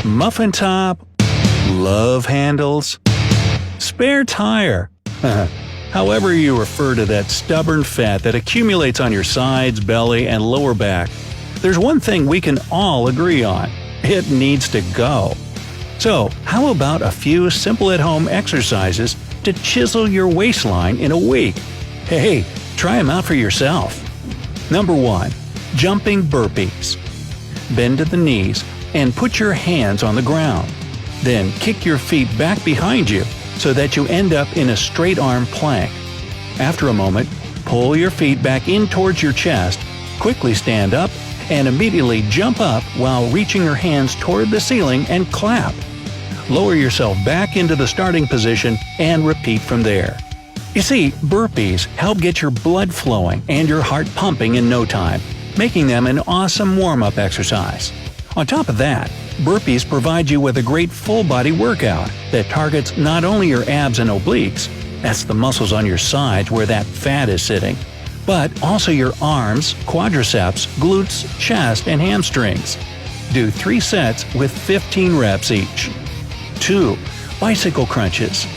muffin top, love handles, spare tire. However you refer to that stubborn fat that accumulates on your sides, belly, and lower back, there's one thing we can all agree on: it needs to go. So, how about a few simple at-home exercises to chisel your waistline in a week? Hey, try them out for yourself. Number 1. Jumping burpees. Bend to the knees and put your hands on the ground. Then kick your feet back behind you so that you end up in a straight arm plank. After a moment, pull your feet back in towards your chest, quickly stand up, and immediately jump up while reaching your hands toward the ceiling and clap. Lower yourself back into the starting position and repeat from there. You see, burpees help get your blood flowing and your heart pumping in no time, making them an awesome warm-up exercise. On top of that, burpees provide you with a great full-body workout that targets not only your abs and obliques, that's the muscles on your sides where that fat is sitting, but also your arms, quadriceps, glutes, chest, and hamstrings. Do 3 sets with 15 reps each. 2. Bicycle crunches.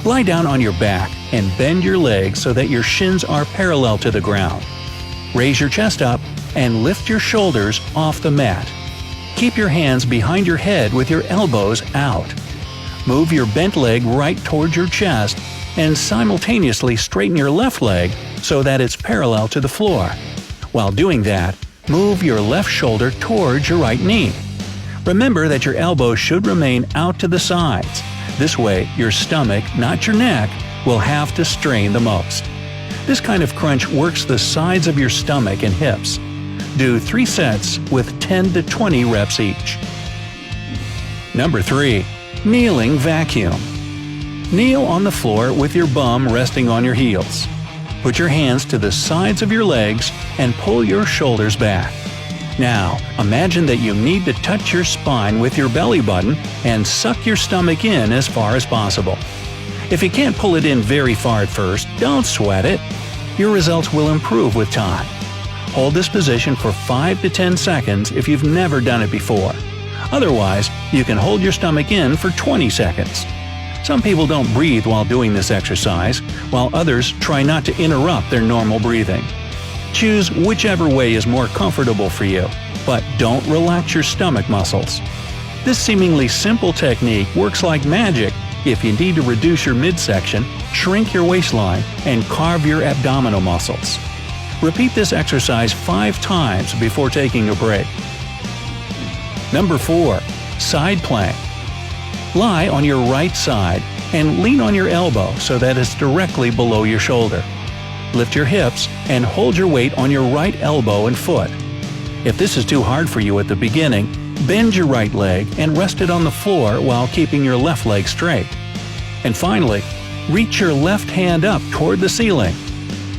Lie down on your back and bend your legs so that your shins are parallel to the ground. Raise your chest up and lift your shoulders off the mat. Keep your hands behind your head with your elbows out. Move your bent leg right towards your chest and simultaneously straighten your left leg so that it's parallel to the floor. While doing that, move your left shoulder towards your right knee. Remember that your elbows should remain out to the sides. This way, your stomach, not your neck, will have to strain the most. This kind of crunch works the sides of your stomach and hips. Do 3 sets with 10 to 20 reps each. Number 3. Kneeling vacuum. Kneel on the floor with your bum resting on your heels. Put your hands to the sides of your legs and pull your shoulders back. Now, imagine that you need to touch your spine with your belly button and suck your stomach in as far as possible. If you can't pull it in very far at first, don't sweat it. Your results will improve with time. Hold this position for 5 to 10 seconds if you've never done it before. Otherwise, you can hold your stomach in for 20 seconds. Some people don't breathe while doing this exercise, while others try not to interrupt their normal breathing. Choose whichever way is more comfortable for you, but don't relax your stomach muscles. This seemingly simple technique works like magic if you need to reduce your midsection, shrink your waistline, and carve your abdominal muscles. Repeat this exercise 5 times before taking a break. Number 4. Side plank. Lie on your right side and lean on your elbow so that it's directly below your shoulder. Lift your hips and hold your weight on your right elbow and foot. If this is too hard for you at the beginning, bend your right leg and rest it on the floor while keeping your left leg straight. And finally, reach your left hand up toward the ceiling.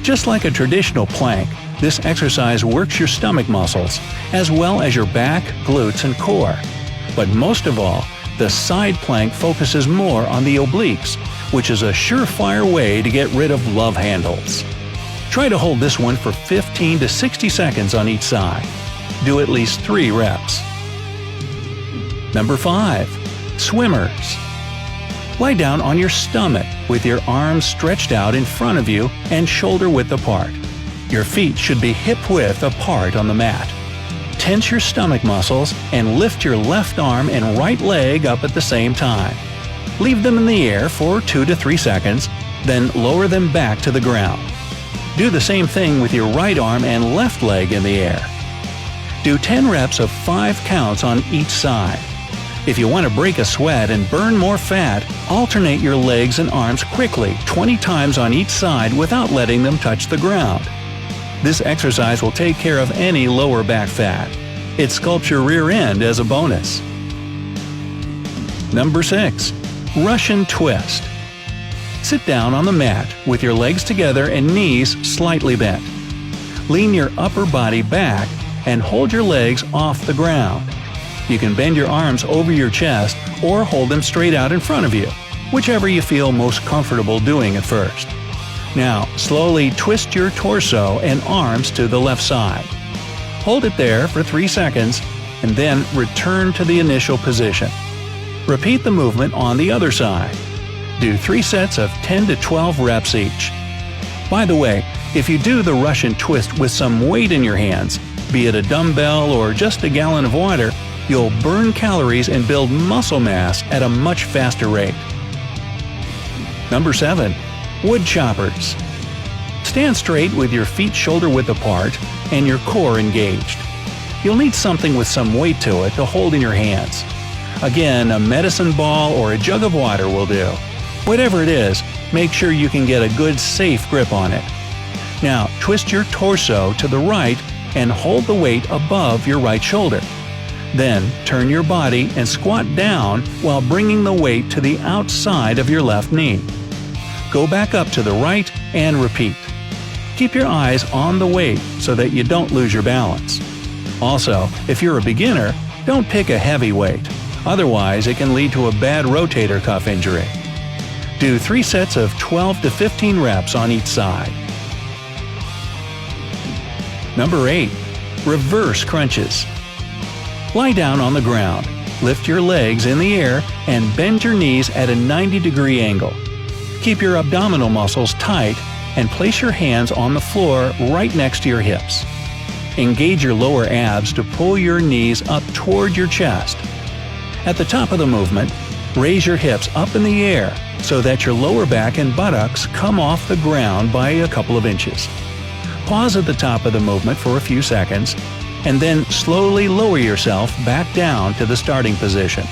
Just like a traditional plank, this exercise works your stomach muscles, as well as your back, glutes, and core. But most of all, the side plank focuses more on the obliques, which is a surefire way to get rid of love handles. Try to hold this one for 15 to 60 seconds on each side. Do at least 3 reps. Number 5. Swimmers. Lie down on your stomach with your arms stretched out in front of you and shoulder width apart. Your feet should be hip width apart on the mat. Tense your stomach muscles and lift your left arm and right leg up at the same time. Leave them in the air for 2 to 3 seconds, then lower them back to the ground. Do the same thing with your right arm and left leg in the air. Do 10 reps of 5 counts on each side. If you want to break a sweat and burn more fat, alternate your legs and arms quickly 20 times on each side without letting them touch the ground. This exercise will take care of any lower back fat. It sculpts your rear end as a bonus. Number 6. Russian twist. Sit down on the mat with your legs together and knees slightly bent. Lean your upper body back and hold your legs off the ground. You can bend your arms over your chest or hold them straight out in front of you, whichever you feel most comfortable doing at first. Now, slowly twist your torso and arms to the left side. Hold it there for 3 seconds, and then return to the initial position. Repeat the movement on the other side. Do 3 sets of 10 to 12 reps each. By the way, if you do the Russian twist with some weight in your hands, be it a dumbbell or just a gallon of water, you'll burn calories and build muscle mass at a much faster rate. Number 7. Wood choppers. Stand straight with your feet shoulder-width apart and your core engaged. You'll need something with some weight to it to hold in your hands. Again, a medicine ball or a jug of water will do. Whatever it is, make sure you can get a good safe grip on it. Now, twist your torso to the right and hold the weight above your right shoulder. Then, turn your body and squat down while bringing the weight to the outside of your left knee. Go back up to the right and repeat. Keep your eyes on the weight so that you don't lose your balance. Also, if you're a beginner, don't pick a heavy weight. Otherwise, it can lead to a bad rotator cuff injury. Do 3 sets of 12 to 15 reps on each side. Number 8. Reverse crunches. Lie down on the ground, lift your legs in the air, and bend your knees at a 90-degree angle. Keep your abdominal muscles tight and place your hands on the floor right next to your hips. Engage your lower abs to pull your knees up toward your chest. At the top of the movement, raise your hips up in the air so that your lower back and buttocks come off the ground by a couple of inches. Pause at the top of the movement for a few seconds, and then slowly lower yourself back down to the starting position.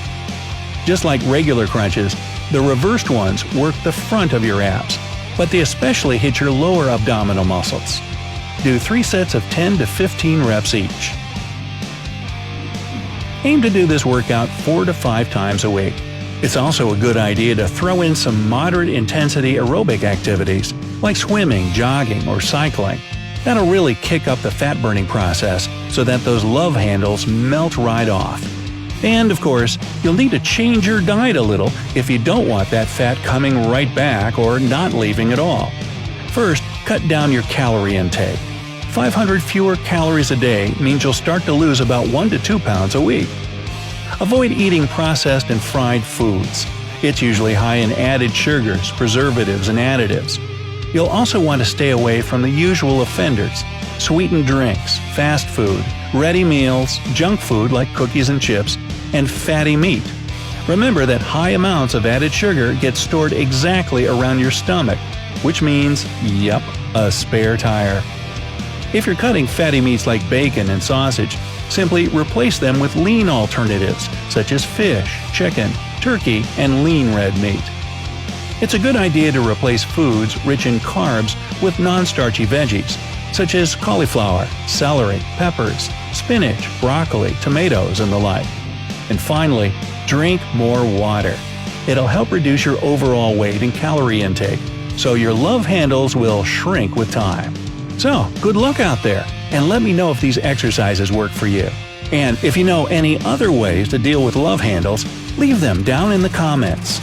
Just like regular crunches, the reversed ones work the front of your abs, but they especially hit your lower abdominal muscles. Do 3 sets of 10 to 15 reps each. Aim to do this workout 4 to 5 times a week. It's also a good idea to throw in some moderate intensity aerobic activities like swimming, jogging, or cycling. That'll really kick up the fat-burning process so that those love handles melt right off. And of course, you'll need to change your diet a little if you don't want that fat coming right back or not leaving at all. First, cut down your calorie intake. 500 fewer calories a day means you'll start to lose about 1 to 2 pounds a week. Avoid eating processed and fried foods. It's usually high in added sugars, preservatives, and additives. You'll also want to stay away from the usual offenders: sweetened drinks, fast food, ready meals, junk food like cookies and chips, and fatty meat. Remember that high amounts of added sugar get stored exactly around your stomach, which means, yep, a spare tire. If you're cutting fatty meats like bacon and sausage, simply replace them with lean alternatives such as fish, chicken, turkey, and lean red meat. It's a good idea to replace foods rich in carbs with non-starchy veggies, such as cauliflower, celery, peppers, spinach, broccoli, tomatoes, and the like. And finally, drink more water. It'll help reduce your overall weight and calorie intake, so your love handles will shrink with time. So, good luck out there, and let me know if these exercises work for you. And if you know any other ways to deal with love handles, leave them down in the comments.